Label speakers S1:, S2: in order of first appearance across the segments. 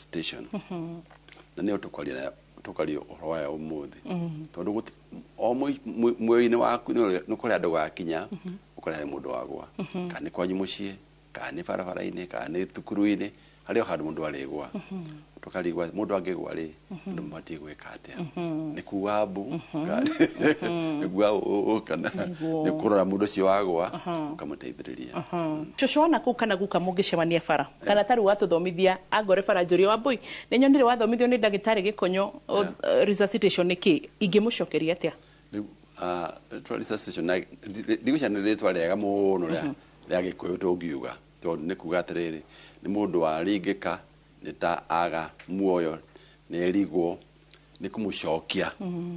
S1: resuscitation na nä tå kwaria å horo waya å må thä tondå o mwä-inä waku nä kå rä andå gakinya å kå rä må ndå wagwa kana nä kwanyu må ciä kana nä barabara-inä kana nä thukuru-inä harä o handå må ndå arä gwa tå karigwa må ndå angä gwa rä ndå mabatiä gwä ka atä nä kuga mbu nä kuga å kana nä kå rora må ndå å cio wagwa å kamå teithä rä ria
S2: cåcå wana kå kana guka må ngä cemania bara kana tarä watå thomithia angore bara njå ria wa mbui nä nyonire wathomithio nä ndagä tarä gä konyo resuscitation nä kä ingä må cokeria atä
S1: ndigå cia nä rä twa rĩega mũno rĩa gä kå yå tå ngiuga tondå nä kuga atä rä rä nä må ndå waringä ka nä ta aga muoyo nä erigwo nä kå må cokia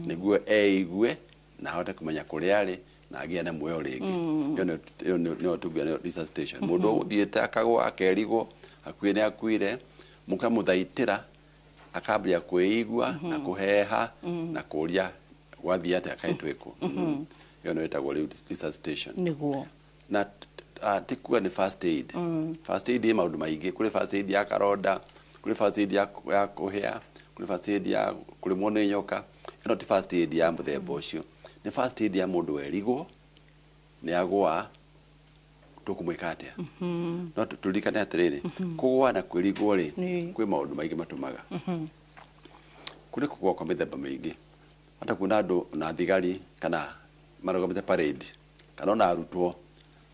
S1: nä guo eigue na ahote kå menya kå rä arä na agä na muoyo rä ngä ä nä tågua resuscitation må ndå å thiä te akagwa akerigwo hakuä nä akuire må kamå thaitä ra akambia kwä igua na kå heha na kå ria gwathiä atä akaitwä kå ä yo nä ĩtagwo resuscitation
S2: nĩguo
S1: na tä kuga nä first aid first aid ä maå ndå maingä kå rä first aid ya karonda kå rä first aid ya kå hea kå rä first aid ya kå rä må nä nyoka ä no ti first aid ya må themba å cio nä first aid ya må ndå erigwo nä agwa tå kå mwä ka atä a no tå ririkane atä rä rä kå gwa na kwä rigwo rä kwä maå ndå maingä matå maga kå rä kå gwa kwa mä themba mä ingä hata kuona andå na thigari kana marogamä te parade kana ona arutwo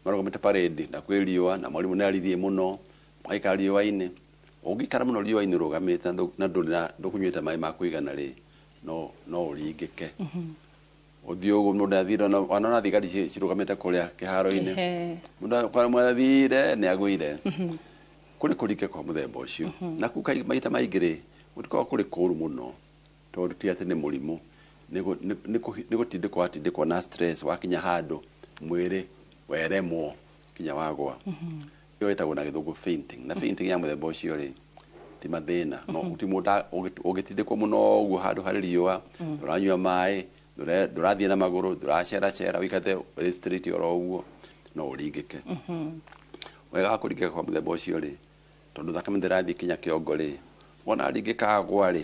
S1: marogamä te parade na kwä riåa na mwarimå nä arithie må no magaikara riåa-inä å ngä ikara må no riåa-inä rå gamä te na ndå kå nyuä te maä ma kå igana rä no å ringä ke å thiä å gå må ndå athire ona thigari cirå gamä te kå rä a kä haro-inä må ndå athire nä agå ire kå rä kå ringä kwa må themba å cio na ku maita maingä rä gå tikoragwo kå rä kå ru må no tondå ti atä nä må rimå nä gå tindä kwa na stress wakinya handå mwä rä weremwo kinya wagwa ä yo ä tagwo na gä thå ngå fainting na fainting ya må themba å cio rä ti mathä na ti må å gä tindä kwo må no å guo handå harä riåa ndå ranyua maä ndå rathiä na magå rå ndå raceracera wä ikate oro å guo no å ringä ke wega wa kå ringä ka kwa må themba å cio rä tondå thakame ndä rathiä kinya kä ongo rä wona ringä ka agwa rä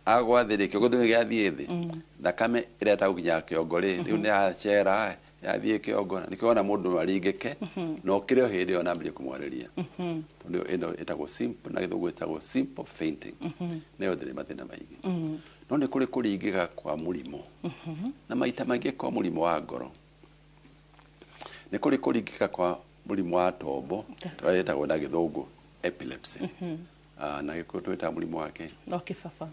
S1: agwa thä rä kä ongo ndå gä athiä thä thakame ä rä etagå kinya kä ongo rä rä u nä yacera yathiä kä ongo nä kä ona må ndå aringä ke no kä rä o hä ndä ä yo nambä kå mwarä ria tondå ä no ä tagwo na gä thå ngå ä tagwo simple fainting nä yo thä rä mathä na maingä no nä kå rä kå ringä ka kwa må rimå na maita maingä kwa må rimå wa ngoro nä kå rä kå ringä ka kwa må rimå wa tombo tå ä tagwo na gä thå ngå epilepsy na gä kå twä taga må rimå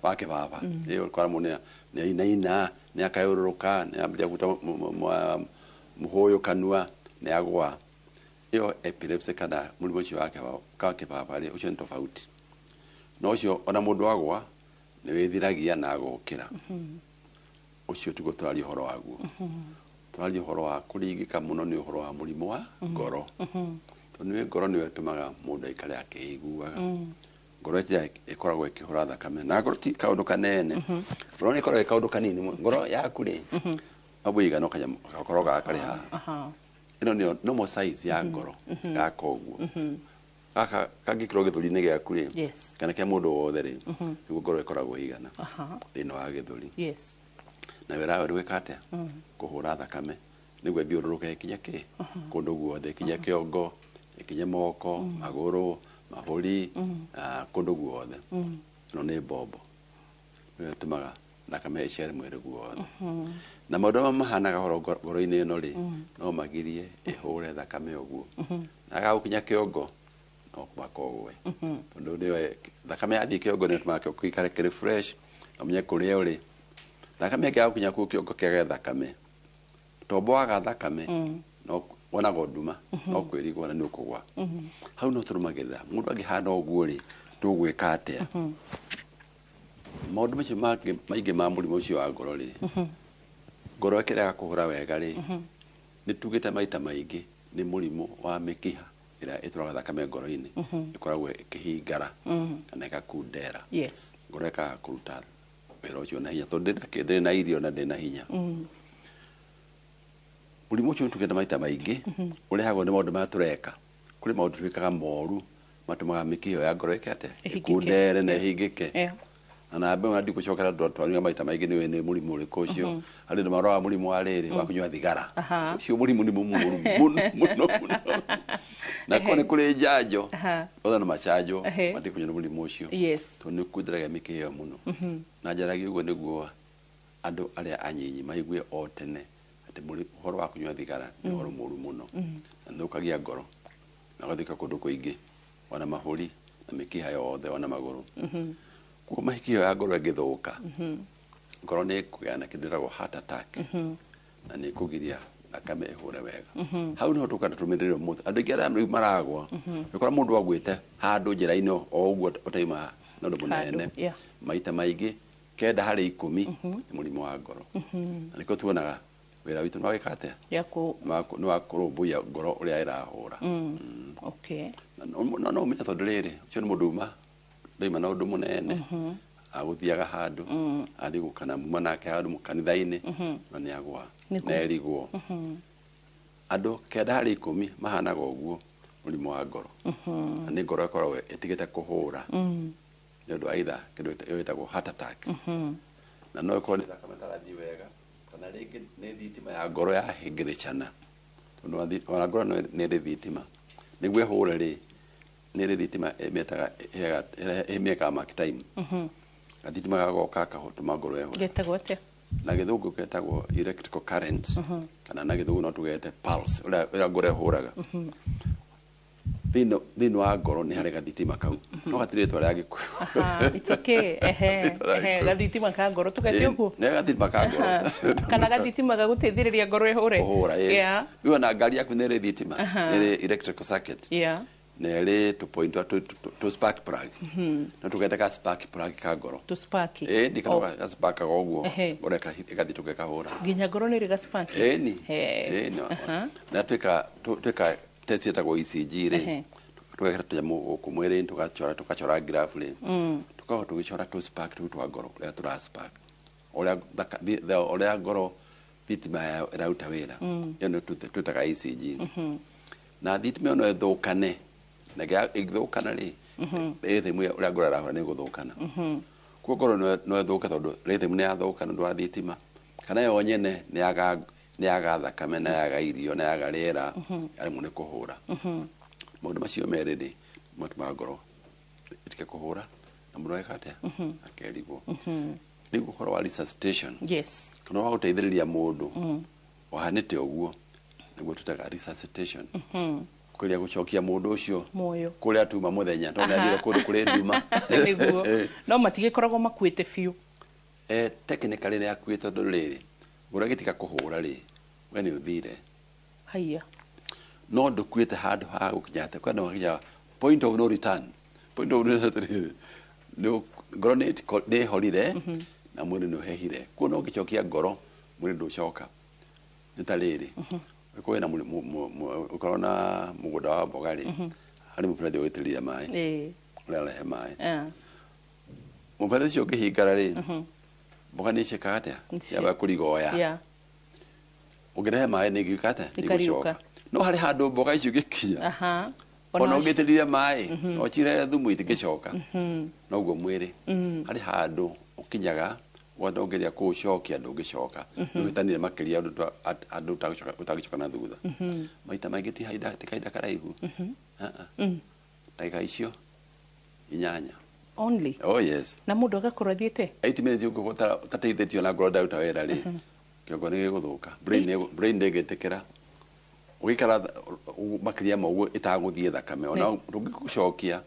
S1: wa kä baba ä yo kora må nä ainaina nä akayå rå rå ka nä ambia guta må hå yå kanua nä agwa ä yo epilepsy kana må rimå å cio wa kä baba rä å cio nä tofauti no å cio ona må ndå agwa nä wä thiragia na agokä ra å cio tiguo tå raria å horo waguo tå raria å horo wa kå ringä ka må no nä å horo wa må rimå wa ngoro tondå nä ngoro nä yo ä tå maga må ndå aikare akä iguaga ngoro ä koragwo ä kä hå ra thakame na ngoro ti kaå ndå kanene ngoro nä ĩkoragwo ä kaå ndå kanini ngoro yaku rä mabå igana å gakorwo gaka karä haha ä no nä normal size ya ngoro gaka å guo gaka kangä kä rwo gä thå ri-inä gä aku rä kana kä a må ndå wothe rä nä guo ngoro ä koragwo ä igana thä inä wa gä thå ri na wä rawe rä gwä ka atä a kå hå ra thakame nä guo thiå rå rå ke kinya kä kå ndå guothe kinya kä ongo kinya moko magå rå mahå ri kå ndå guothe no nä mbombo nä yo ä tå maga thakame ä ciare mwä rä guothe na maå ndå ma mahanaga horo ngoro-inä ä no rä no magirie ä hå re thakame å guo na gagå kinya kä ongo no kå maka å gwe tondå nä yo thakame yathiä kä ongo nä tå maga kä ongo ikare kä rä fresh na menye kå rä a å rä thakame kä gagå kinya kå kä ongo kä age thakame tombo waga thakame no wonaga nduma no kwä rigwo na nä å kå gwa hau no tå rå magä rä ra må ndå angä hana å guo rä tå gwä ka atä a maå ndå macio maingä ma må rimå å cio wa ngoro rä ngoro ä kä rega kå hå ra wega rä nä tugä te maita maingä nä må rimå wa mä kä ha ä rä a ä tåraga thakame ngoro-inä ä koragwo ä kä hingara kana ä gakundera ngoro ä kaga kå ruta wä ra å cio na hinya tondå ndä na irio na ndä na hinya må rimå å cio nä tugä te maita maingä å rehagwo nä maå ndå marä a tå reka kå rä maå ndå twä kaga moru matumaga mikio ya ngoro ikate
S2: Ihingĩke.
S1: ikundere na ihingike
S2: Yeah.
S1: na mbe ngadi kucokera twanywa maita maingĩ nĩ nĩ mũrimũ ũrĩkũ ũcio arĩ nĩ marũa mũrimũ wa rĩrĩ wa kũnyua thigara
S2: Aha.
S1: ũcio mũrimũ nĩ mũno na kone kũrĩ njanjo othe na machanjo mati kũnyua mũrimũ ũcio
S2: Yes.
S1: to nĩ kunderaga mĩkĩyo mũno na njaragia ũguo nĩguo andũ arĩa anyinyi maigue o tene atĩ ũhoro wa kũnyua thigara nĩ ũhoro mũru mũno na nĩũkagia ngoro na gathika kũndũ kũingĩ wana mahũri na mĩkiha yothe wana magũrũ kwa mahikio ya ngoro ĩgĩthũka ngoro nĩ kũgĩa na kĩndũ gĩtagwo heart attack na nĩ kũgiria thakame ĩhũre wega hau nĩho tũkanda tũmĩrĩre mũthĩ andũ aingĩ arĩa rĩu maragwa nĩkora mũndũ agwĩte handũ njĩra-inĩ o ũguo ũtaima na ũndũ mũnene maita maingĩ 9 harĩ 10 nĩ mũrimũ wa ngoro na nĩkĩo tuonaga wĩra witũ nĩwagĩka atĩa nĩ wa kũrũmbũiya ngoro ũrĩa ĩrahũra no ũmenya tondũ rĩrĩ ũcio nĩ mũndũ uma ndoima na ũndũ mũnene agũthiaga handũ athiĩ gũkana muma nake handũ kanitha-inĩ na nĩ agwa na erigwo andũ 9 harĩ 10 mahanaga ũguo mũrimũ wa ngoro na nĩ ngoro ĩkoragwo ĩtigĩte kũhũra nĩ ũndũ aitha kĩndũ gĩtagwo heart attack na no ĩkorwo nĩ thakame ĩtarathiĩ wega kana rĩngĩ nĩ thitima ya ngoro yahĩngĩrĩcana tondũ ona ngoro nĩ ĩrĩ thitima nĩguo ĩhũre rĩ nĩ ĩrĩ thitima ĩmĩakaga mark time gathitima gagoka kahotũma ngoro ĩhũre
S2: getagwo atĩa
S1: na gĩthũngũ getagwo electrical current kana na gĩthũngũ no tũgete pulse ũrĩa ngoro ĩhũraga thĩinĩ wa ngoro nĩ harĩ gathitima kau no gatirĩ rĩtwa rĩa Gĩkũyũ
S2: it's okay gathitima ka ngoro tũgete ũguo
S1: nĩ gathitima ka ngoro
S2: kana gathitima gagũteithĩrĩria ngoro ĩhũre
S1: kũhũra rĩu ona ngari yaku nĩ ĩrĩ thitima nĩ electrical circuit na ĩrĩ tũpointwa tũ spark plug no tũgete ka spark plug ka ngoro ndikana ga spark ũguo ngoro ĩgathiĩ tũgekahũra
S2: nginya ngoro nĩ ĩrĩ ga spark
S1: na twĩka test yetagwo ECG rĩ tũgekĩra tũnyamũ gũkũ mwĩrĩ-inĩ tũgacora graph rĩ tũkoragwo tũgĩcora tũ spark tũu twa ngoro ũrĩa tũra spark ũrĩa ngoro thitima ĩraruta wĩra ĩyo nĩ twĩtaga ECG na thitima ĩyo no ĩthũkane na ĩgĩthũkana rĩ rhythm ũrĩa ngoro ĩrahũra nĩ ĩgũthũkana kuo ngoro no ĩthũke tondũ rhythm nĩ yathũka nĩ ũndũ wa thitima kana yo nyene nĩ yaga thakame na yaga irio na yaga rĩera yaremwo nĩ kũhũra maũndũ macio merĩ rĩ matũmaga ngoro ĩtige kũhũra na mũndũ ageka atĩa akerigwo rĩu ũhoro wa resuscitation kana wa gũteithĩrĩria mũndũ wahanĩte ũguo nĩguo tũtaga resuscitation kũrĩa gũcokia mũndũ ũcio kũrĩa tuma mũthenya tondũ nĩathire kũndũ kũrĩ nduma
S2: nĩguo no matigĩkoragwo makuĩte biũ
S1: technically nĩ akuĩte tondũ rĩrĩ ngoro ĩgĩtiga kũhũra rĩ we nĩ ũthire no ndũkuĩte handũ ha gũkinyate kwenda gũkinya point of no return ngoro nĩ ĩhorire na mwĩrĩ nĩ ũhehire kuo no ũgĩcokia ngoro mwĩrĩ ndũcoka nĩ ta rĩrĩ ũkorwo na ũkorwo na mũgũnda wa mboga rĩ harĩ mũberethi ũgĩitĩrĩria maĩ ũrĩa ũrehe maĩ mũberethi ũcio ũngĩhingara rĩ mboga nĩ icekaga atĩa yamba kũrigoya ũngĩrehe maĩ nĩ ĩgĩũka atĩa nĩgũcoka no harĩ handũ mboga icio igĩkinya ona ũngĩitĩrĩria maĩ no cirehe thumu itingĩcoka noguo mwĩrĩ harĩ handũ ũkinyaga wanda ũngeria kũũcokia ndũngĩcoka nĩũhĩtanire makĩria andũ ũtangĩcoka na thutha maita maingĩ ti kahinda karaihu ndagĩka icio 8
S2: only na mũndũ agakorwo athiĩte
S1: 8 minutes ũngĩkorwo ũtateithĩtio na ngoro ndaruta wĩra rĩ kĩongo nĩ gĩgũthũka brain ndĩngĩtĩkĩra ũgĩikara makĩria ma ũguo ĩtagũthiĩ thakame ona ndũngĩgũcokia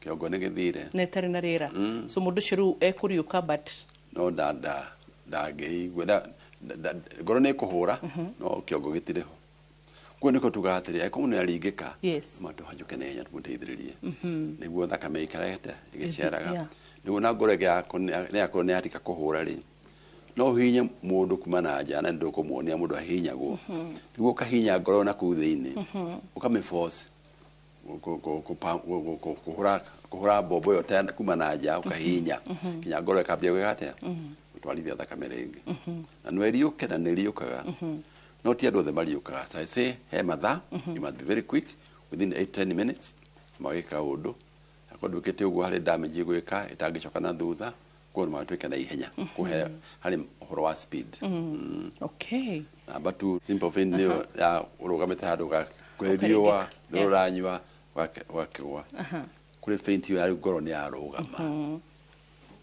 S1: kĩongo nĩ gĩthire
S2: na ĩtarĩ na rĩera so mũndũ ũcio rĩu ekũriũka but
S1: no ndangĩigua ngoro nĩ ĩkũhũra no kĩongo gĩtirĩ ho kuo nĩko tugaga atĩrĩ angĩkorwo nĩ aringĩka matũhanyũke na ihenya tũmũteithĩrĩrie nĩguo thakame ĩikarete ĩgĩciaraga nĩguo na ngoro nĩyakorwo nĩ yatika kũhũra rĩ no ũhinye mũndũ kuma na nja na ndũkũmuonia mũndũ ahihinyagwo nĩguo ũkahinya ngoro na kũu thĩinĩ ũkamĩforce kũhũra mbombo ĩyo kuma na nja ũkahinya nginya ngoro ĩkambia gwĩka atĩa gũtwarithia thakame rĩngĩ na no ĩriũke na nĩ ĩriũkaga no ti andũ othe mariũkaga he mathaa you must be very quick within 8-10 minutes magika undu akondu kete ugu hari damage gwika itangicoka na thutha kwa ma twika na ihenya kuhe hari horo wa speed
S2: okay
S1: number 2 simple thing ni ya urugamete handu ga kwediwa nduranywa wakwa kuri faint yo ari ngoro ni arugama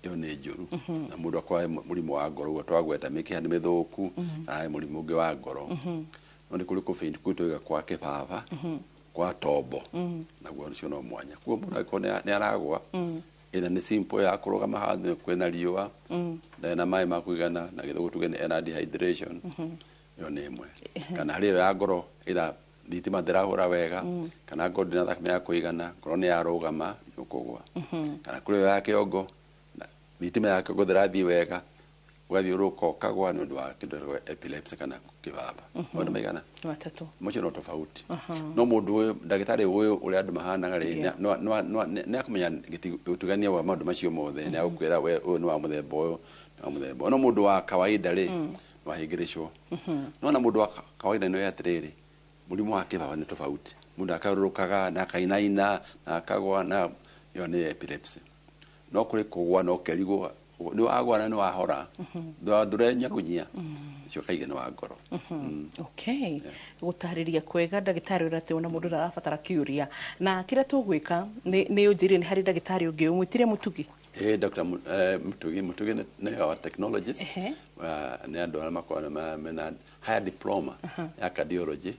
S1: yo ni njuru na mundu akwa murimu wa ngoro go twagweta miki hani mithuku na murimu ungi wa ngoro no ni kuri ku faint kutoiga kwa kibaba kwa tombo naguo nicio no mwanya kuo mundu akone ni aragwa ina ni simple ya kurugama handu kwena riua na mai makuigana na githugu tugene ena dehydration yo ni imwe kana hari ya ngoro ila thitima ndirahura wega kana ngoro ndina thakame ya kuigana ngoro ni yarugama ukugwa kana kuri ya kiongo thitima ya kiongo ndirathi wega wathi uruka ukagwa ni undu wa kindu epilepsy kana kibaba maundu maigana
S2: matatu
S1: mocho no tofauti no mundu uyu ndagitari uyu uri andu mahana ri no akumenya gitugania wa maundu macio mothe ni agukwira we uyu ni wa muthemba uyu no muthemba no mundu wa kawaida ri no ahingiricwo no na mundu wa kawaida no yatiriri murimu wa kibaba ni tofauti mundu akarurukaga na kainaina na akagwa na yo ni epilepsy no kuri kugwa no kerigwo ni wagwa na ni wahora ndurenya kunyia cio kaige ni wa ngoro
S2: okay gutariria kwega ndagitari urate ona mundu arabatara kiuria na kira tugwika ni unjiri ni hari ndagitari ungi umwitire mutugi
S1: Dr. Mutugi ni wa technologist ni andu ana makona mena higher diploma ya cardiology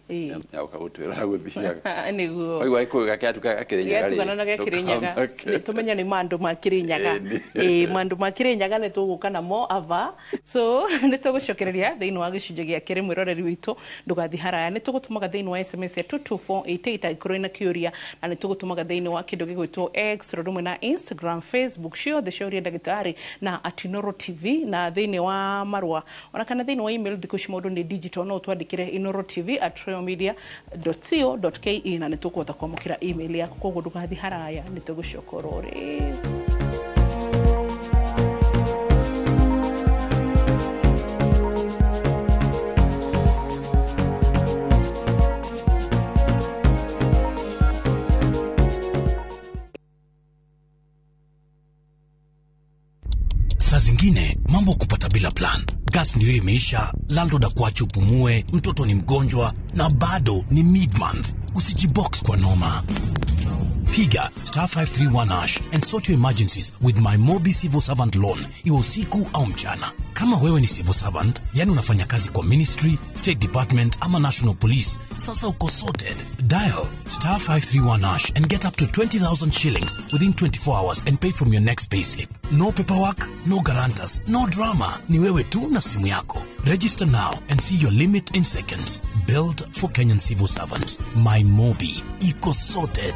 S1: ya ukagutwira guthiaga
S2: niguo
S1: oigwa ikuga kiatuka akirinyaga ri
S2: tugana na kirinyaga tumenya ni mandu ma kirinyaga mandu ma kirinyaga ni tuguka namo ava so ni tugucokereria thiini wa gicunje gia kiri mwiroreri witu ndugathi haraya ni tugutumaga thiini wa SMS ya 22488 ikoro na kiuria na ni tugutumaga thiini wa kindu gigwitwo X rodumwe na Instagram Facebook ciothe ciuria ndagitari na @Inoro TV na thiini wa marua ona kana thiini wa email thikuci maundu ni digital no twandikire inorotv@royalmedia.co.ke na nitukuhota kwamukira email yaku koguo ndugathi haraya nitugucokorore
S3: Saa zingine mambo kupata bila plan. Gas ndio imeisha, landlord akuache upumue, mtoto ni mgonjwa na bado ni mid-month. Usijibox kwa noma. Piga *531# and sort your emergencies with my Mobi Civil Servant Loan, iwe usiku au mchana. Kama wewe ni civil servant, yani unafanya kazi kwa ministry, state department ama national police, sasa uko sorted. Dial *531# and get up to 20,000 shillings within 24 hours and pay from your next payslip. No paperwork, no guarantors, no drama. Ni wewe tu na simu yako. Register now and see your limit in seconds. Built for Kenyan civil servants. My Mobi. Iko sorted.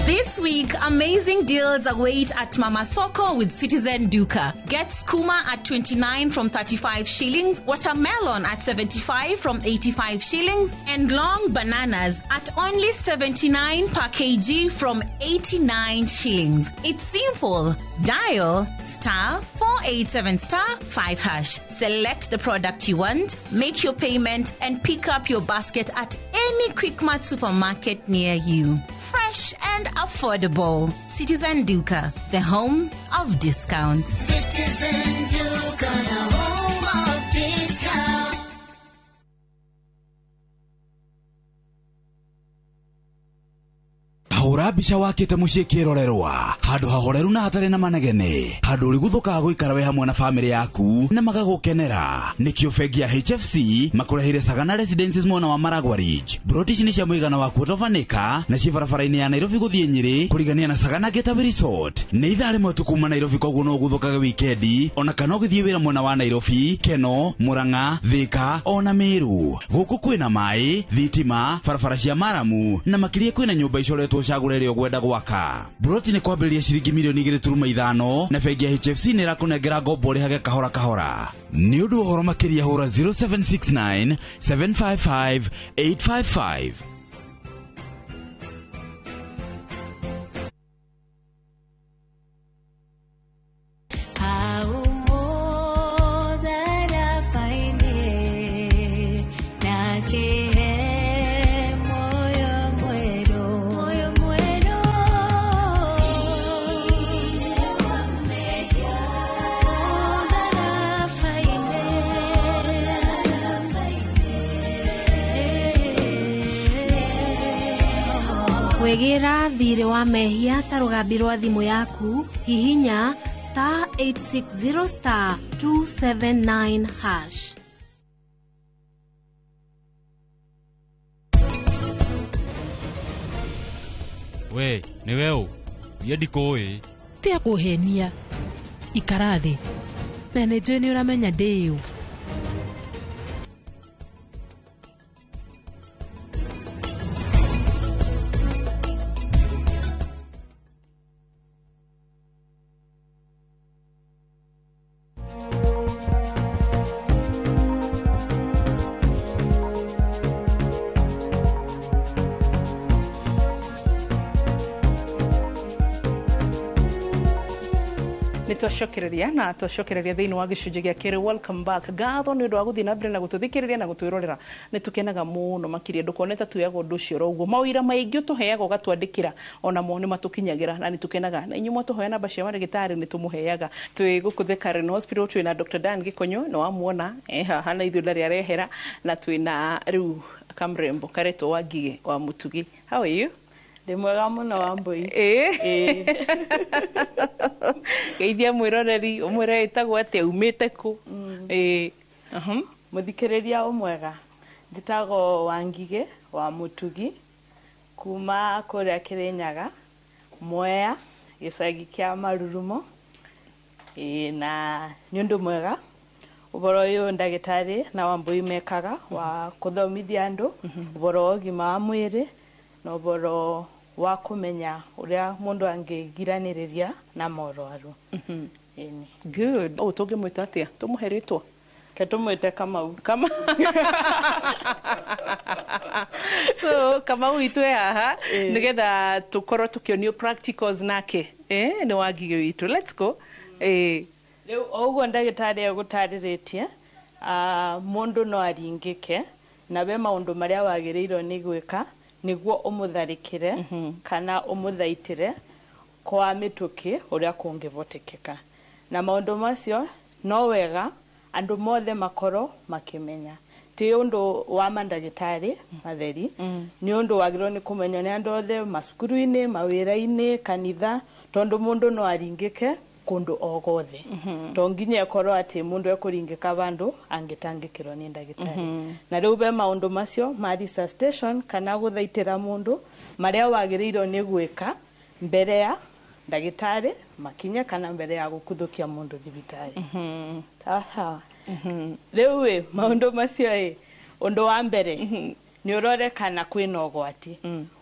S4: This week, amazing deals await at Mama Soko with Citizen Duka. Get skuma at 29 from 35 shillings, watermelon at 75 from 85 shillings, and long bananas at only 79 per kg from 89 shillings. It's simple. Dial *487*5#. Select the product you want, make your payment, and pick up your basket at any Quickmart supermarket near you. Fresh and affordable. Citizen Duka, the home of discounts. Citizen Duka, the home of discounts.
S5: Hura bica wakite mucii kirorerwa handu hahoreru na hatari na manegene handu uri guthuka guikara we hamwe na family yaku na magagukenera nikio bengi ya HFC makurehire Sagana Residences mwena wa Maragwa Ridge. Brotish ni cia muigana wa kutofanika na ci barabara-ini ya Nairobi guthie Nyeri kurigania na Sagana Getaway Resort. Ni ithari mwetu kuma Nairobi koguo no guthukaga wikendi ona kana githie wira mwena wa Nairobi, Keno, Murang'a, Thika ona Meru. Guku kwina mai, thitima, barabara cia maramu na makiria kwina nyumba icoretwo cagurere ogwenda gwaka. Broti ni kwambĩrĩria ciringi milioni 2.5 na bengi ya HFC ni rakunengera ngombo rĩhage kahora kahora. Ni ũndũ ũhoro makĩria hũra 0769 755 855.
S6: How more than Kwegera thirĩ wa mehia ta rũgambi rwa thimũ yaku hihinya *860*279#.
S7: We, ni weo, yedi koe.
S8: Tia kuhenia. Ikarathi. Na nejo ni uramenya ndeyo.
S2: Twashokereria na twashokereria thiini wa gicunje gia kiri. Welcome back. Gatho ni undu wa guthii na mbere na gututhikiriria na gutwirorera. Ni tukenaga muno makiria ndukoneta tuyaga undu ucio roguo mawira maingi utuheaga ugatwandikira ona mo ni matukinyagira na ni tukenaga na inyumo tuhoya namba cia marigitari ni tumuheaga twi gukutheka Reno Hospital twi na Dr. Dan Gikonyo no amuona haha na ithu ndari arehera na twi na riu kamrembo kareto wa Ngige wa Mutugi. How are you?
S9: Ndimwega muno wa mbui.
S2: Geithia mwiroreri umwire itagwo ati umite ku.
S9: Muthikiriria umwega. Nditagwo wa Ngige wa Mutugi kuma kuria Kirinyaga Mwea gicagi kia Marurumo. Na nyundu mwega uboro uyu ndagitari na wambui mekaga wa kuthomithia andu uboro gima wa mwiri no boro wa kumenya uria mundu angigiraniriria na morwaru.
S2: Good. Oh, toge mwitatia tumuheritwa
S9: ketumwite Kamau.
S2: So Kamau itwe haha nigetha tukorwo tukionio practicals nake ni wa Ngige witu. Let's go.
S9: Riu oguo ndagitari agutariretie mundu no aringike na be maundu maria wagirirwo ni gwika niguo umutharikire kana umuthaitire kwa mituki uria kungivotekeka na maundu macio no wega andu mothe makoro makimenya ti undu wa mandagitari matheri ni undu wagirwo ni kumenya ni andu othe masukuru-ini mawira-ini kanitha tondu mundu no aringike kundu ogothe tonginya korwo ati mundu ekuringika bandu angitangikirwo ni ndagitari na riu be maundu macio ma resuscitation kana guthaitira mundu maria wagirirwo ni gwika mbere ya ndagitari makinya kana mbere ya gukuthukia mundu thibitari. Sawa. Riu maundu macio undu wa mbere ni urore kana kwina ugwati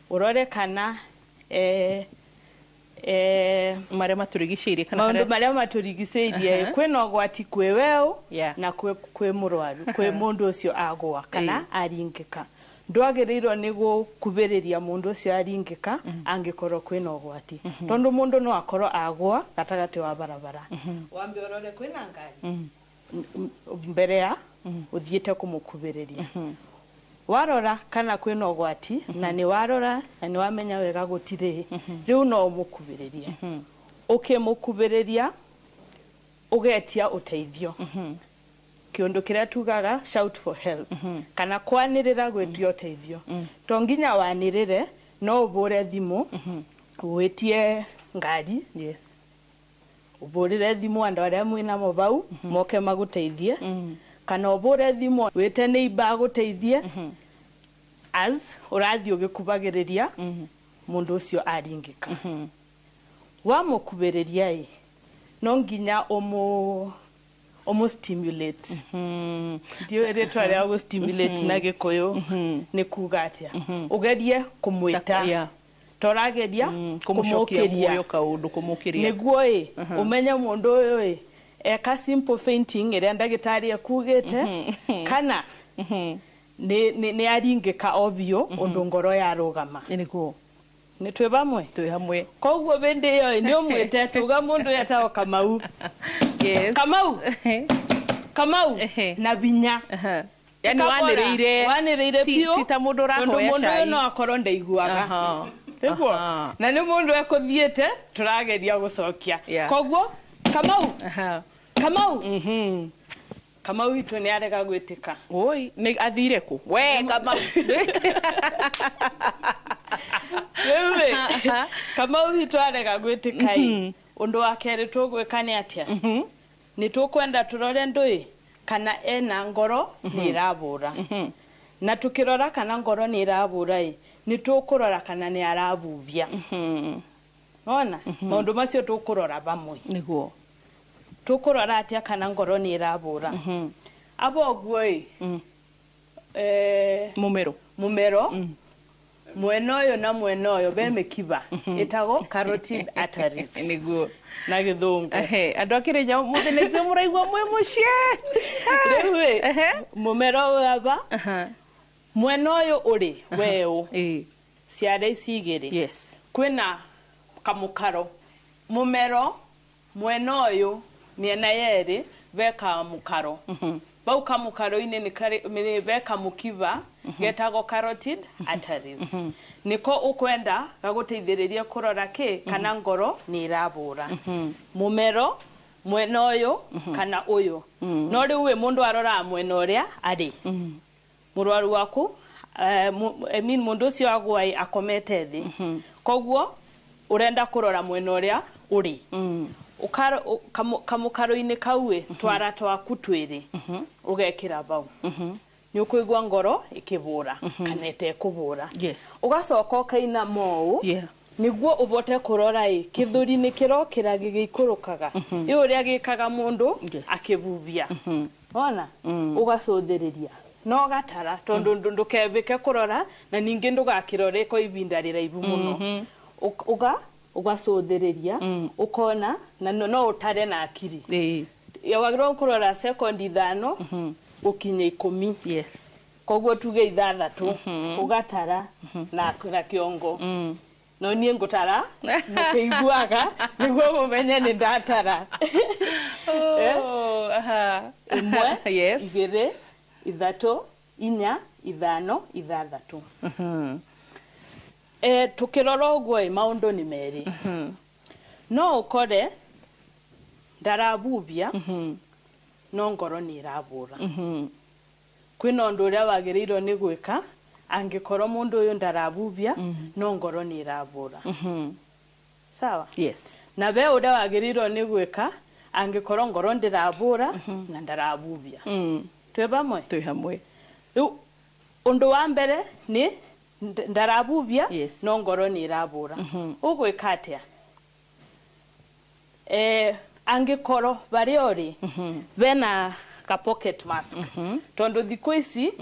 S9: urore kana
S2: maria maturigiceirie kana
S9: maundu maria maturigiceirie kwina ugwati kwi weu na kwi murwaru kwi mundu ucio agwa kana aringika ndwagirirwo ni gukubiriria mundu ucio aringika angikorwo kwina ugwati tondu mundu no akorwo agwa gatagati wa barabara wambe urore kwina ngari mbere ya uthiete kumukubiriria warora kana kwina ugwati na ni warora na ni wamenya wega gutire riu no mukubiriria ukimukubiriria ugetia uteithio kiundu kiria tugaga shout for help kana kwanirira gwetia uteithio tonginya wanirire no ubure thimu wetie ngari uburire thimu andu aria mwina mo bau moke maguteithie kana ubure thimu wete neighbor guteithie as urathi ugikubagiriria mundu ucio aringika wa mukubiriria no nginya stimulate ndio retwa ria go stimulate na gikuyu ni kuga atia ugerie kumwita torageria kumucokeria
S2: kaundu kumukiria
S9: niguo umenye mundu uyu eka simple fainting iria ndagitari akugite kana ni aringika obvio undu ngoro ya rugama
S2: niguo
S9: ni twi bamwe koguo bende yo ni umwite tuga mundu yatawa Kamau. Kamau na binya
S2: yani waniriire
S9: pio
S2: tita mundu rahoya
S9: mundu no akorwo ndeiguaga niguo na ni mundu ekuthiete turageria gucokia koguo Kamau Kamau itu ni arega gwitika
S2: oi ni athire ku we Kamau
S9: wewe kama uhitwarega gwitikai undu wa keri tugwikane atia ni tukwenda turore ndui kana ena ngoro ni irabura na tukirora kana ngoro ni irabura ni tukurora kana ni arabuvia ona maundu macio tukurora bamwe
S2: niguo
S9: tukurora atia kana ngoro ni irabura abo guo mumero mweno yo na mweno yo be mekiba etago carotid arteries
S2: niguo
S9: na githungu
S2: andu akirinya muthinete muraigwa mwe mucie
S9: rewe mumero aba mweno yo uri weo ciare cigiri
S2: yes
S9: kwina kamukaro mumero mweno yo miena yeri beka mukaro bau kamukaro-ini ni beka mukiva getago carotid arteries niko ukwenda gaguteithiriria kurora ki kana ngoro ni irabura mumero mwena uyu kana uyu no riu we mundu arora mwena uria ari murwaru waku mundu ucio agwai akomete thi koguo urenda kurora mwena uria uri kamukaro-ini kauwe twara twaku twiri ugekira bau ni ukuigwa ngoro ikibura kana itekubura
S2: yes
S9: ugacoka kaina mou niguo ubote kurora kithuri ni kirokira gigikurukaga uria gikaga mundu akibubia ona ugacuthiriria no gatara tondu ndukebike kurora na ningi ndugakirore ko ibinda riraibu muno ugacuthiriria ukona na no utare na akiri wagiro kurora second 5 ukinye 10
S2: yes
S9: koguo tuge 6 ugatara na kiongo no nie ngutara mukeiguaga niguo mumenye ni ndatara imwe
S2: yes
S9: 2 3 4 5 6 tukirora uguo maundu ni meri no ukore ndarabubia no ngoro ni irabura kwina ndu uria wagirirwo ni gwika angikoro mundu uyu ndarabubia no ngoro ni irabura sawa
S2: yes
S9: na be uria wagirirwo ni gwika angikoro ngoro ndirabura na ndarabubia twe hamwe undu wa mbere ni ndarabubia no ngoro ni irabura ugwika atia angikoro bariori bena ka pocket mask tondu thikũ ici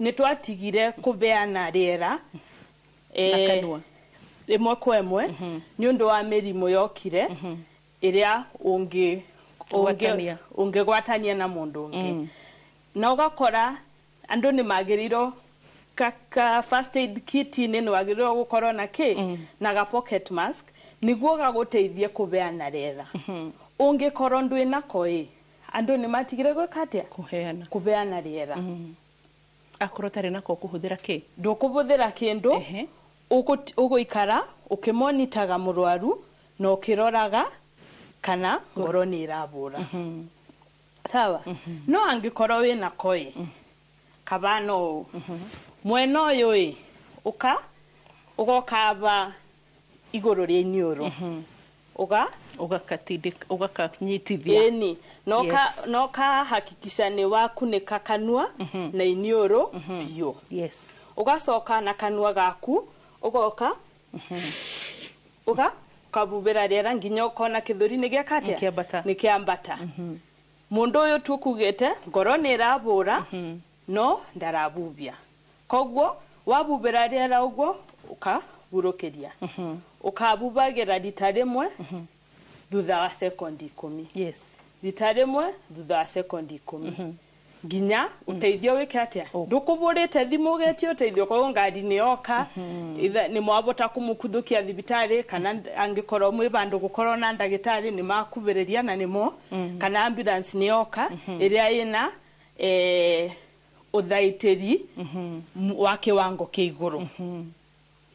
S9: ni twatigire kubeana riera
S2: kanua
S9: imwe kwa imwe ni undu wa mirimu yokire iria ungegwatania na mundu ungi na ugakora andu ni magiriro ka first aid kit ni wagiriro gukorwo na na ga pocket mask niguo gaguteithie kubeana riera ungikorwo ndwi nako andu ni matigire gwikatia kubeana riera
S2: akorwo tari nako kuhuthira
S9: ndukubuthira kindu uguikara ukimonitaga murwaru no kiroraga kana ngoro ni irabura sawa no angikorwo wi nako kabano mwena uyu ugokaba iguru ria iniuru
S2: ugakanyitithia
S9: no ka hakikisha ni wakunika kanua na iniuru bio
S2: yes
S9: ugacoka na kanua gaku ugoka kabubira riera nginya ukona kithuri ni giakatia ni kiambata mundu uyu tukugete ngoro ni irabura no ndarabubia koguo wabubira riera uguo ukaburukiria ukabubagira rita rimwe thutha wa sekondi 10
S2: yes
S9: rita rimwe thutha wa sekondi 10 nginya uteithio wike atia ndukuburite thimu getio uteithio kwa ngari ni oka ni mwabota kumukuthukia thibitari kana angikorwo mwi bandu gukorwo na ndagitari ni makubiriria na nimo kana ambulance ni oka iria ina uthaitiri wa kiwango kiiguru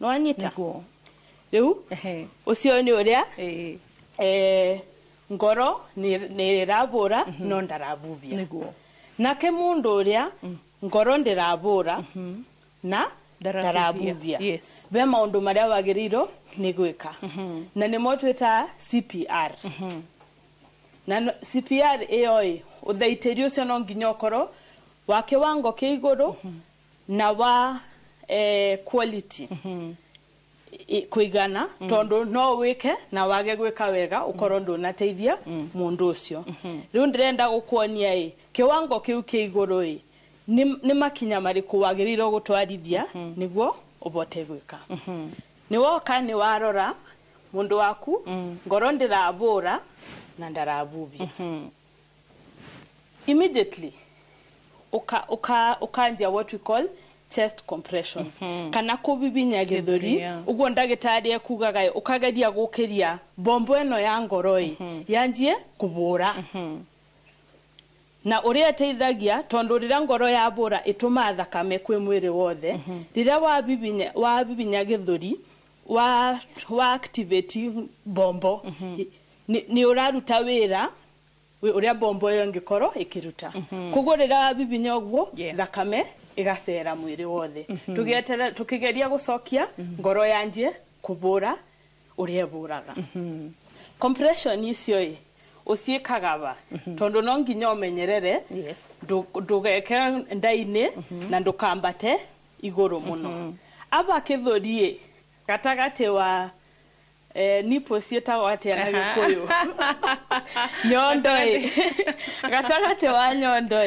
S9: no anyita riu ucio ni uria ngoro ni irabura no ndarabubia
S2: niguo
S9: nake mundu uria ngoro ndirabura na ndarabubia
S2: yes
S9: be maundu maria wagiriro ni gwika na ni mo twita CPR na CPR eoi uthaitirio cio no nginya okoro wa kiwango kia iguru na wa quality kuigana tondu no wike na wage gwika wega ukoro ndunateithia mundu ucio riu ndirenda gukuonia kiwango kiu kia iguru ni makinya mariku wagiriro gutwarithia niguo ubote gwika ni woka ni warora mundu waku ngoro ndirabura na ndarabubia immediately ukanja what we call chest compressions kana kubibinya githuri uguo ndagitari akugaga ukageria gukiria bombo eno ya ngoroi yanjie kubura na uria teithagia tondu rira ngoro ya bura ituma thakame kwi mwiri wothe rira wabibinya githuri wa activate bombo ni uraruta wira uria bombo yo ngikoro ikiruta kuguo rira wabibinya oguo thakame igacera mwiri wothe tukigeria gucokia ngoro yanjie kubura uria buraga compression icio uciikagaba tondu no nginya umenyerere ndugeke ndaini na ndukambate iguru muno aba kithurie gatagate wa nipo cietagwo atia na Gikuyu nyondo gatagate wa nyondo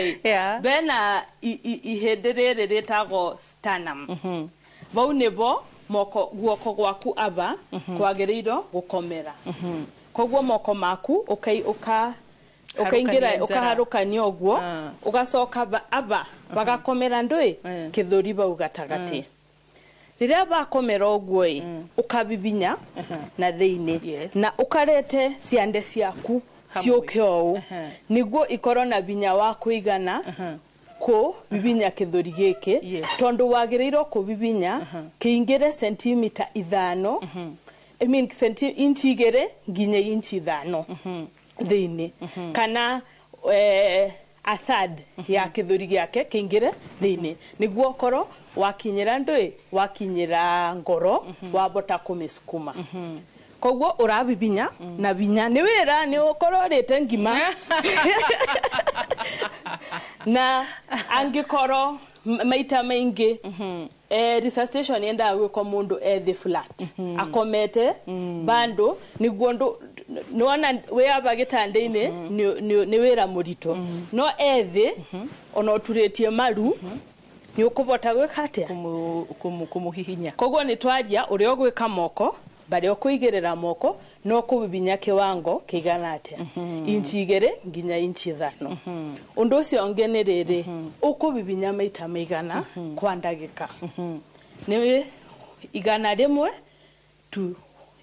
S9: bena ihindi riri ritagwo sternum bau nibo moko guoko gwaku aba kwagiriiro gukomera koguo moko maku ukaingira ukaharukania oguo ugacoka aba bagakomera ndui kithuri bau gatagati riria bakomera oguo ukabibinya na thiini na ukarete ciande ciaku ciuke ou niguo ikoro na binya wa kuigana ko bibinya kithuri giki tondu wagiriiro kubibinya kiingire centimeter 5 I mean inchi igere nginya inchi 5 thiini kana a third ya kithuri giake kiingire thiini niguo koro wakinyira ndui wakinyira ngoro wabota kumisukuma koguo urabibinya na binya ni wira ni ukororete ngima na angikoro maita maingi resuscitation yenda gwiko mundu ethi flat akomete bando niguo nona we abagitande-ini ni wira murito no ethi ona uturetie maru ni ukubota gwika atia kumuhihinya koguo ni twaria uria gwika moko bari okuigirira moko no kubibinya kiwango kigana atia inchi igere nginya inchi 5 undu ucio ngene riri ukubibinya maita maigana kwa ndagika ni igana rimwe tu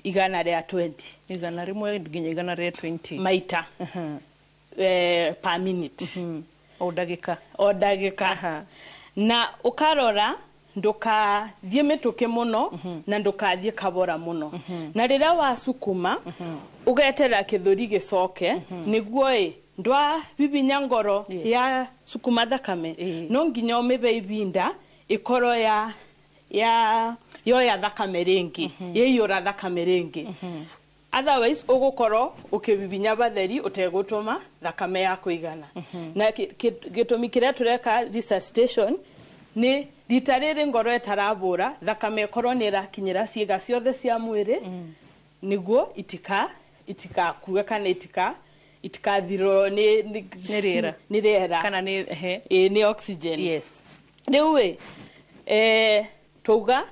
S9: igana ria 20
S2: igana rimwe nginya igana ria 20
S9: maita per minute
S2: o dagika na ukarora ndukathie mituke muno na ndukathie kabora muno na rira wasukuma ugetera kithuri gicoke niguo ndwa bibinya ngoro ya sukuma thakame no nginya umibe ibinda ikoro ya thakame ringi yeiyura thakame ringi otherwise ugukoro ukibibinya batheri utegutuma thakame ya kuigana na gitumi kiria tureka resuscitation ni ritarire ngoro etarabura thakame korwo ni rakinyira ciiga ciothe cia mwiri niguo itika kuwe kana itikathiro ni riera kana
S9: ni oxygen
S2: yes
S9: riu tuga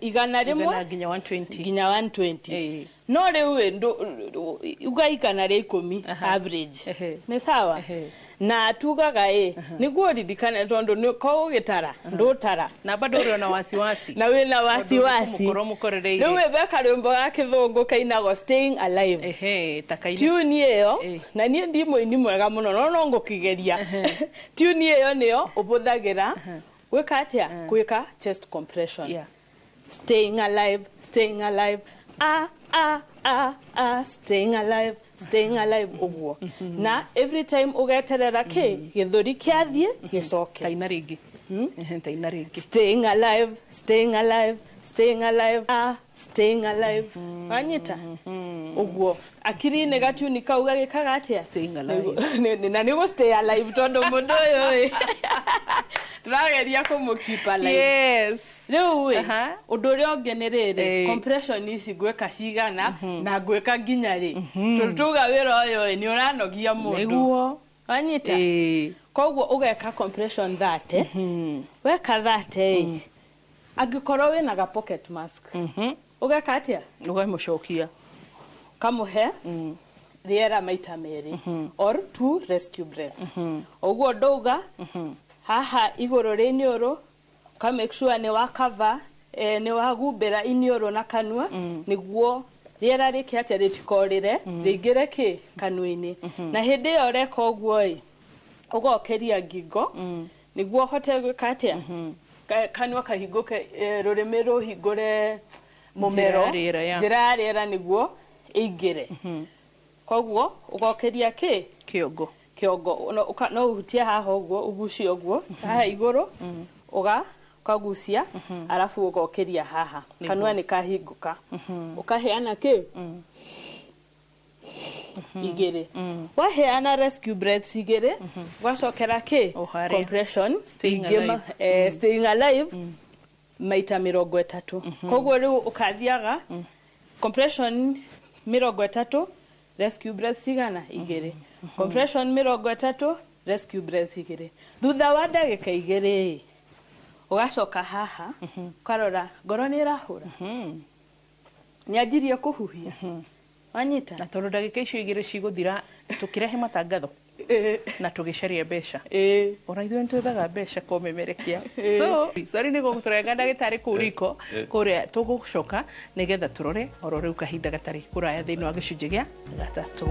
S9: igana rimwe
S2: nginya 120
S9: nginya 120 no riu uga igana ria 10 average ni sawa na tugaga niguo ridikane tondu ni ko gitara ndutara
S2: na bado uri na wasiwasi
S9: na we na wasiwasi
S2: mukorereire
S9: we beka rwimbo ya kithungu kainago staying alive
S2: takaina
S9: tune iyo na nie ndimo ini mwega muno no ngukigeria tune iyo niyo ubuthagira gwika atia gwika chest compression staying alive staying alive staying alive staying alive uguo na every time ugeterera ki githuri kiathie gicoke
S2: taina ringi taina ringi
S9: staying alive staying alive anyita uguo akiri ne gatuni kauga gikaga atia
S2: staying alive
S9: na nigo stay alive tondo mundu uyu turageria kumukeep alive
S2: yes
S9: riu undu uri ongenerere compression ici gweka cigana na gweka nginya ri tutuga wira uyu ni uranogia mundu
S2: niguo
S9: anyita koguo ugeka compression 30 weka 30 agikorwo wina ga pocket mask ugeka atia
S2: ugamucokia
S9: kamuhe riera maita meri or 2 rescue breaths oguo ndouga haha iguru riniuru ka make sure ni wa cover ni wa gumbira iniuru na kanua niguo riera riki atia ritikorire ringire ki kanuini na hindi yo reka oguo ugokeria ngingo niguo hote gwika atia kanua kahinguke rurimi ruhingure mumero njira riera niguo ingire koguo ugokeria ki kiongo no uhutie haha uguo ugucie uguo haha iguru ukagucia alafu ugokeria haha kanua ni kahinguka ukaheana ki igere waheana rescue breaths igere wacokera ki compression staying alive maita 30 koguo riu ukathiaga compression 30 rescue breaths igana igere compression 30 rescue breaths igere thutha wa ndagika igere ugacoka haha karora ngoro ni irahura ni anjirie kuhuhia anyita
S2: na tondu ndagika icio igire ciguthira tukirehe matangatho na tugicaria mbeca uraithwe ntwethaga mbeca kumemerekia so sorry ni guturenga ndagitari kuriko kuria tugucoka nigetha turore oro riu kahinda gatari kuraya thiini wa gicunji gia gatatu.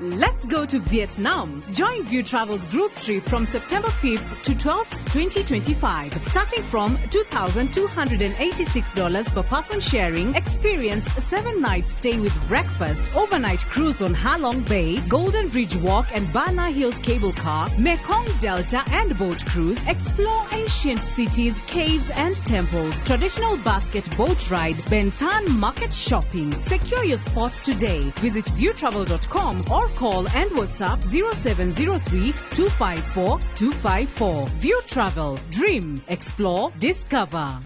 S10: Let's go to Vietnam. Join View Travel's group trip from September 5th to 12th, 2025. Starting from $2,286 per person sharing, experience a 7-night stay with breakfast, overnight cruise on Ha Long Bay, Golden Bridge Walk and Bana Hills cable car, Mekong Delta and boat cruise, explore ancient cities, caves and temples, traditional basket boat ride, Ben Thanh market shopping. Secure your spot today. Visit viewtravel.com or call and WhatsApp 0703 254 254. View Travel. Dream. Explore. Discover.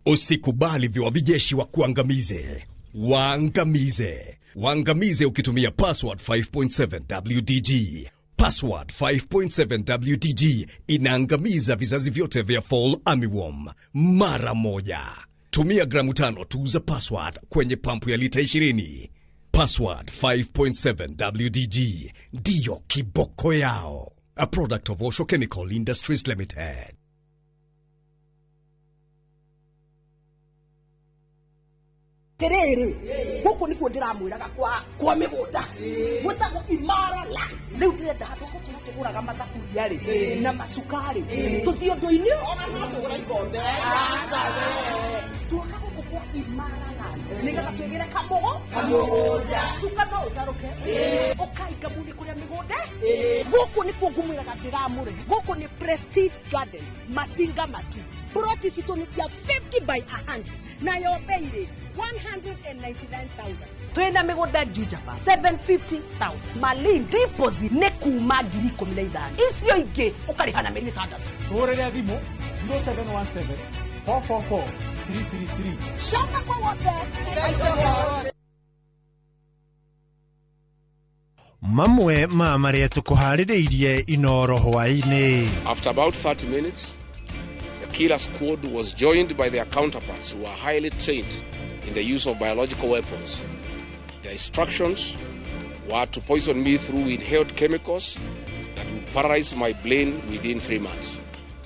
S11: Usikubali viwavijeshi wa kuangamize. Waangamize. Waangamize ukitumia password 5.7 WDG. Password 5.7 WDG inaangamiza vizazi vyote vya Fall Armyworm mara moja. Tumia gramu 5 tu za password kwenye pampu ya lita 20. Password 5.7 WDG ndiyo kiboko yao. A product of Osho Chemical Industries Limited.
S12: Terere huko niko ndiramwiraga kwa migunda gwetagwo Imara Land riu ndirenda handu ko tuguraga mathaburia ri na macukari tuthio ndoini ona no tugura ikombe tuakaga kwa Imara Land nigetha twigire kamugunda suka no utaruke ukaika muni kuria migunda guku niko ngumwiraga ndiramure guku ni Prestige Gardens Masinga Matu Broti sitoni cia 50 by 100 na yo beire 199,000. Twenda migunda Jujapa 750,000. Malin deposit ne kuma 15,000. Icio ingi ukarihana meri 6.
S13: Turere thimu 0717 444 333.
S12: Shamba kwa wote.
S14: Mamwe ma maria tukuhaririirie Inoro hwaini.
S15: After about 30 minutes, the killer squad was joined by their counterparts who are highly trained in the use of biological weapons. Their instructions were to poison me through inhaled chemicals that would paralyze my brain within 3 months.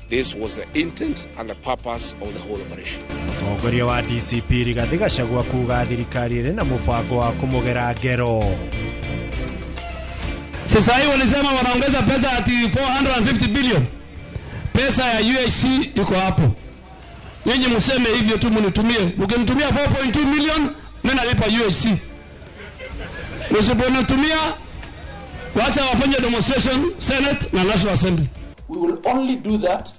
S15: This was the intent and the purpose of the whole operation.
S14: Mũtongoria wa DCP Rigathĩ Gachagua kuga thirikari ĩrĩ na mũbango wa kũmũgera ngero.
S16: Sasa hivi walisema wanaongeza pesa ati 450 billion. Pesa ya UHC iko hapo. Nyinyi mseme hivyo tu mnitumie. Mkinitumia 4.2 million, mimi nalipa UHC. Msiponitumia wacha wafanye demonstration Senate na National Assembly.
S17: We will only do that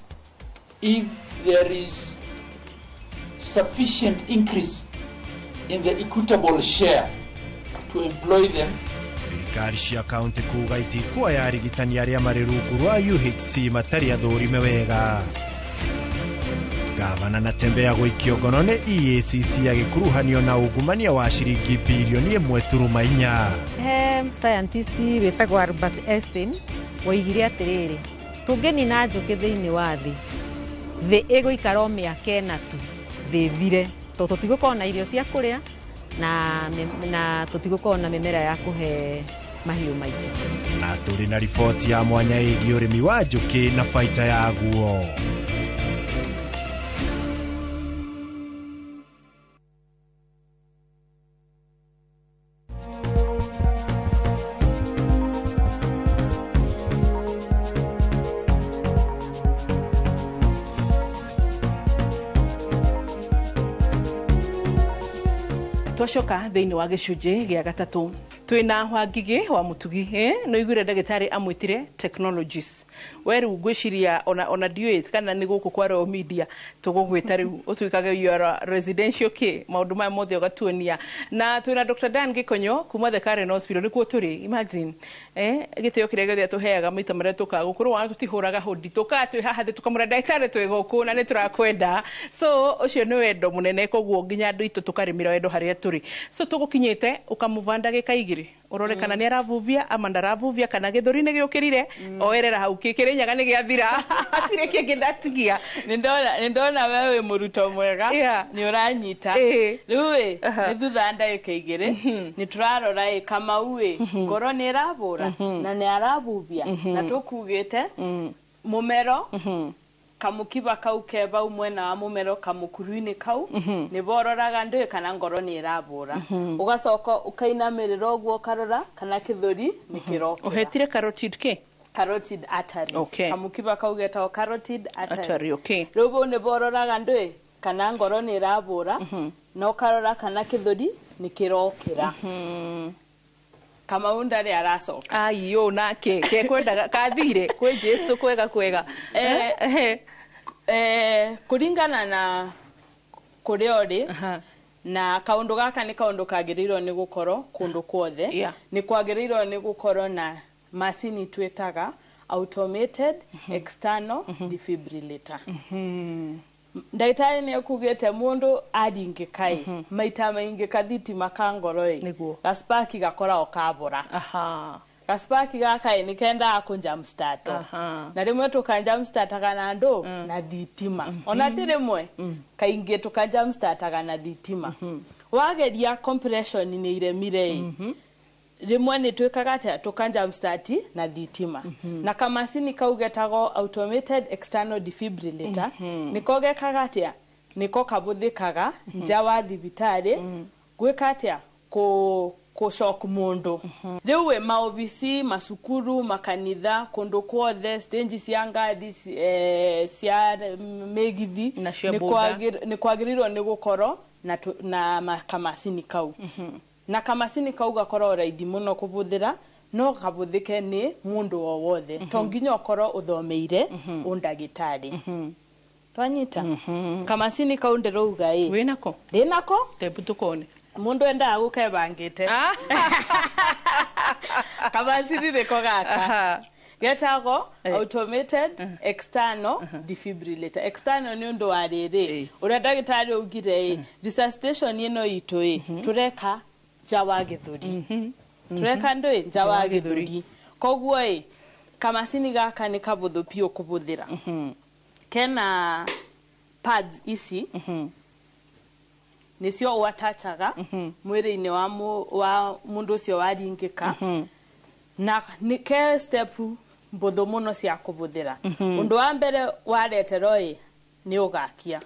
S17: if there is sufficient increase in the equitable share to employ them.
S14: Thirikari cia kaunti kuga itikuoya arigitani arĩa marĩ rungu rwa UHC matarĩ athũrime wega. Gavana Natembeya gũikio ngono nĩ EACC agĩkuruhanio na ungumania wa ciringi bilioni 1.4.
S18: Scientist wĩtagwo Albert Einstein woigire atĩrĩrĩ, tũngĩnina njũkĩ thĩinĩ wa thĩ ĩgũikara mĩaka 4 tu thĩ thire, tondũ tũtigũkorwo na irio cia kũrĩa na tũtigũkorwo na mĩmera ya kũhe mahiũ maitũ.
S14: Na tũrĩ na riboti ya mwanya ĩgiĩ ũrĩmi wa njũkĩ na baita yaguo.
S2: Twashoka thiini wa gicunji gia gatatu twina Wangigi wa Mutugi no igure ndagitari amwitire technologies weru ngwiciria ona ndiwe kana ni guku kwa Royal Media tugugwita riu utwikage your residential ke maundu ma mothe ogatuonia na twina Dr. Dan Gikonyo kuma the Karen Hospital nikuo turi imagine gitio kirega thia tuheaga maita maria tukagukorwo wana tutihuraga hodi tukatwi haha thi tukamura ndagitari twiguku na ni turakwenda so ucio ni wendo munene koguo nginya andu itu tukarimira wendo haria turi so tugukinyite ukamuvanda gikaigiri urore kana ni aravuvia ama ndaravuvia kana githuri ni giukirire oerera hau kikiri nyaga ni giathira atire kingi ndatigia
S9: ndona wewe muruto mwega ni uranyita riu ni thutha ndagika igiri ni turarora kama uwe ngoro ni iravura na ni aravuvia na tukugite mumero kamukiba kau keba umwena wa mumero kamukuruini kau ni bororaga ndu kana ngoro ni iravura ugacoka ukainamirira ogwo karora kana kithuri ni kiroko
S2: uhetire carotid ke
S9: carotid artery kamukiba kau getao carotid artery
S2: okay
S9: robo ni bororaga ndu kana ngoro ni iravura no karora kana kithuri ni kirokira kama undari aracoka
S2: ayo nake ke kwenda kathire kwe Jesu kwega
S9: kuringana na kuriori na kaundu gaka ni kaundu kagirirwo ni gukoro kundu kwothe ni kwagirirwo ni gukoro na macini twetaga automated external defibrillator ndagitari ni akugete mundu aringikai maita maingi kathiti makangoroi gaspaki gakora okabura gaspaki gakai ni kenda akunjam start na rimwe tukanjam start kana ndo na thitima ona tirimwe kaingi tukanjam start kana thitima wageria compression ni iremire rimwe ni twikaga ata tukanjam start na thitima na kamasini kaugetago automated external defibrillator niko gekaga atia niko kabuthikaga nja wa thibitari gwika atia ko shock mundu riu maobisi masukuru makanitha kundu kwothe stage cia ngadi cia megithi ni kwagirirwo ni gukoro na kamasini kau na kamasini kau gakoro raidi muno kubuthira no kabuthike ni mundu o wothe to nginya okoro uthomeire undagitari twanyita kamasini kau nderouga
S2: winako
S9: ndinako
S2: tebu tukone
S9: mundu enda gukebangite kamasini riko gaka getago automated external defibrillator external ni undu wa riri urenda gitari ugire resuscitation ino itu tureka jawa githuri tureka ndo jawa githuri koguo kamasini gaka ni kabuthu pio kubuthira kena pads isi nisio watachaga mwiri-ini wa mundu ucio waringika na ni ke step mbuthu muno cia kubuthira undu wa mbere wareteroi ni ugakia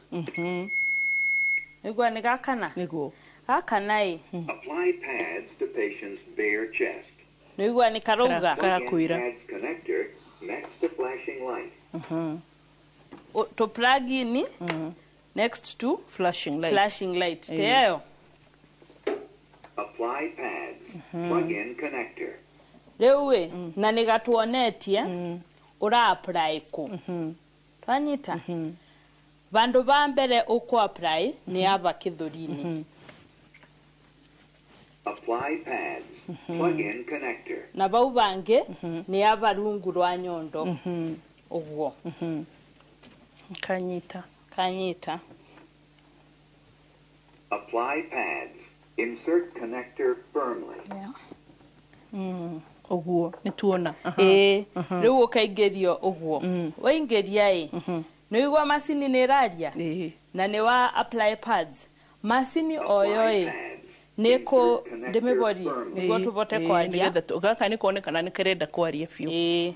S9: niguo ni gakana
S2: niguo
S9: gakanai
S19: Apply pads to patient's bare chest.
S9: niguo ni karuga
S2: karakwira
S19: Pads connector next to flashing light.
S9: to plug in next to
S2: flashing light
S9: teo
S19: Apply pads. Plug in connector.
S9: Lewe na nigatuonetie ura apply ku twanyita vandu va mbere uko apply ni ava kithurini
S19: Apply pads. Plug in connector.
S9: na vau vangi ni ava rungu rwa nyondo uguo kanyita
S19: Apply pads. Insert connector firmly.
S2: uguo ni tuona
S9: riu ukaigerio uguo waingeria ni igwa macini ni raria na ni wa apply pads macini oyo niko ndimibori niguo tuvote kwaria
S2: gaka ni kuonekana ni kirenda kwaria biu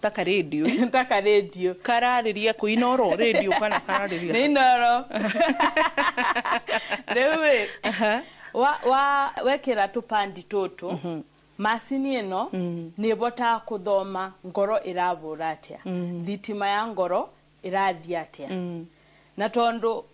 S2: taka radio karariria kuinoro radio kana karariria
S9: ni noro rewe wa wekira tupandi tutu macini ino ni bota kuthoma ngoro iravura atia thitima ya ngoro irathia atia na tondu